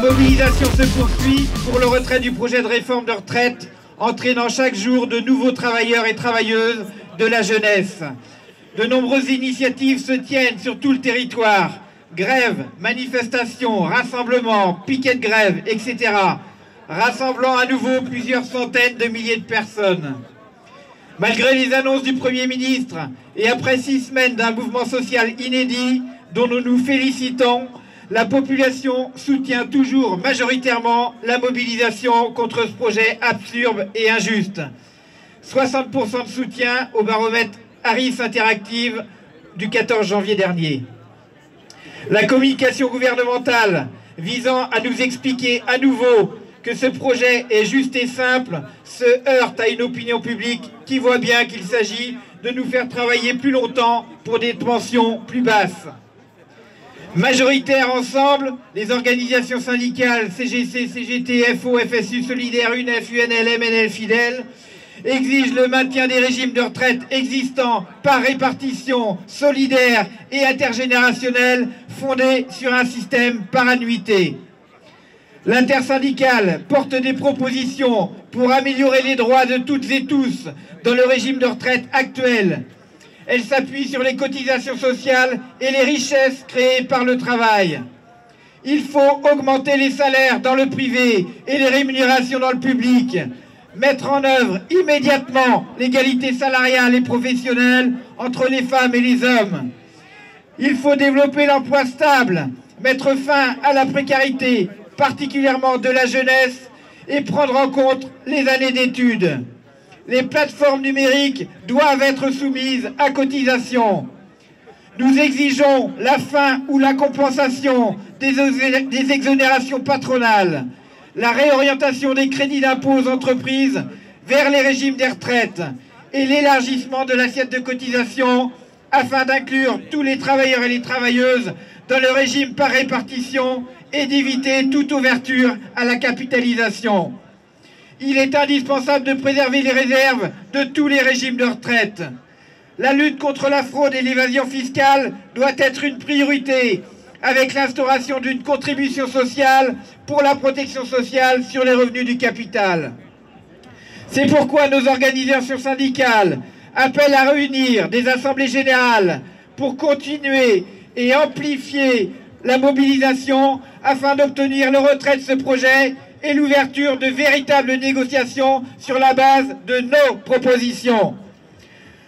mobilisation se poursuit pour le retrait du projet de réforme de retraite, entraînant chaque jour de nouveaux travailleurs et travailleuses de la jeunesse. De nombreuses initiatives se tiennent sur tout le territoire. Grèves, manifestations, rassemblements, piquets de grève, etc. Rassemblant à nouveau plusieurs centaines de milliers de personnes. Malgré les annonces du Premier ministre et après 6 semaines d'un mouvement social inédit dont nous nous félicitons, la population soutient toujours majoritairement la mobilisation contre ce projet absurde et injuste. 60% de soutien au baromètre Harris Interactive du 14 janvier dernier. La communication gouvernementale visant à nous expliquer à nouveau que ce projet est juste et simple se heurte à une opinion publique qui voit bien qu'il s'agit de nous faire travailler plus longtemps pour des pensions plus basses. Majoritaires ensemble, les organisations syndicales CGC, CGT, FO, FSU, Solidaire, UNEF, UNL, MNL, Fidèle exigent le maintien des régimes de retraite existants par répartition, solidaire et intergénérationnel fondés sur un système par annuité. L'intersyndicale porte des propositions pour améliorer les droits de toutes et tous dans le régime de retraite actuel. Elle s'appuie sur les cotisations sociales et les richesses créées par le travail. Il faut augmenter les salaires dans le privé et les rémunérations dans le public. Mettre en œuvre immédiatement l'égalité salariale et professionnelle entre les femmes et les hommes. Il faut développer l'emploi stable, mettre fin à la précarité, particulièrement de la jeunesse, et prendre en compte les années d'études. Les plateformes numériques doivent être soumises à cotisation. Nous exigeons la fin ou la compensation des exonérations patronales, la réorientation des crédits d'impôt aux entreprises vers les régimes des retraites et l'élargissement de l'assiette de cotisation afin d'inclure tous les travailleurs et les travailleuses dans le régime par répartition et d'éviter toute ouverture à la capitalisation. Il est indispensable de préserver les réserves de tous les régimes de retraite. La lutte contre la fraude et l'évasion fiscale doit être une priorité, avec l'instauration d'une contribution sociale pour la protection sociale sur les revenus du capital. C'est pourquoi nos organisations syndicales appellent à réunir des assemblées générales pour continuer et amplifier la mobilisation afin d'obtenir le retrait de ce projet et l'ouverture de véritables négociations sur la base de nos propositions.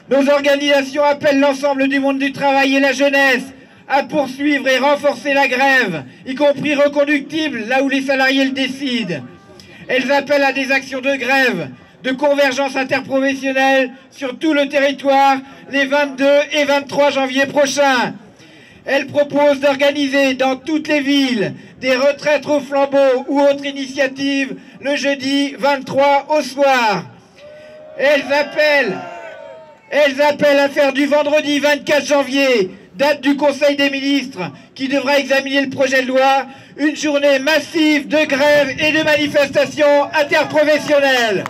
Nos organisations appellent l'ensemble du monde du travail et la jeunesse à poursuivre et renforcer la grève, y compris reconductible là où les salariés le décident. Elles appellent à des actions de grève, de convergence interprofessionnelle sur tout le territoire les 22 et 23 janvier prochains. Elles proposent d'organiser dans toutes les villes des retraites au flambeau ou autres initiatives le jeudi 23 au soir. Elles appellent à faire du vendredi 24 janvier, date du Conseil des ministres, qui devra examiner le projet de loi, une journée massive de grève et de manifestations interprofessionnelles.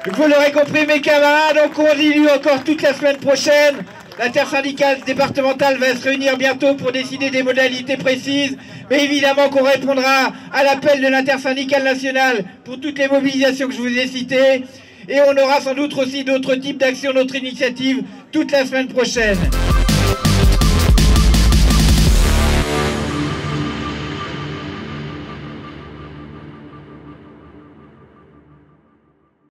Vous l'aurez compris, mes camarades, on continue encore toute la semaine prochaine. L'intersyndicale départementale va se réunir bientôt pour décider des modalités précises, mais évidemment qu'on répondra à l'appel de l'intersyndicale nationale pour toutes les mobilisations que je vous ai citées, et on aura sans doute aussi d'autres types d'actions, d'autres initiatives toute la semaine prochaine.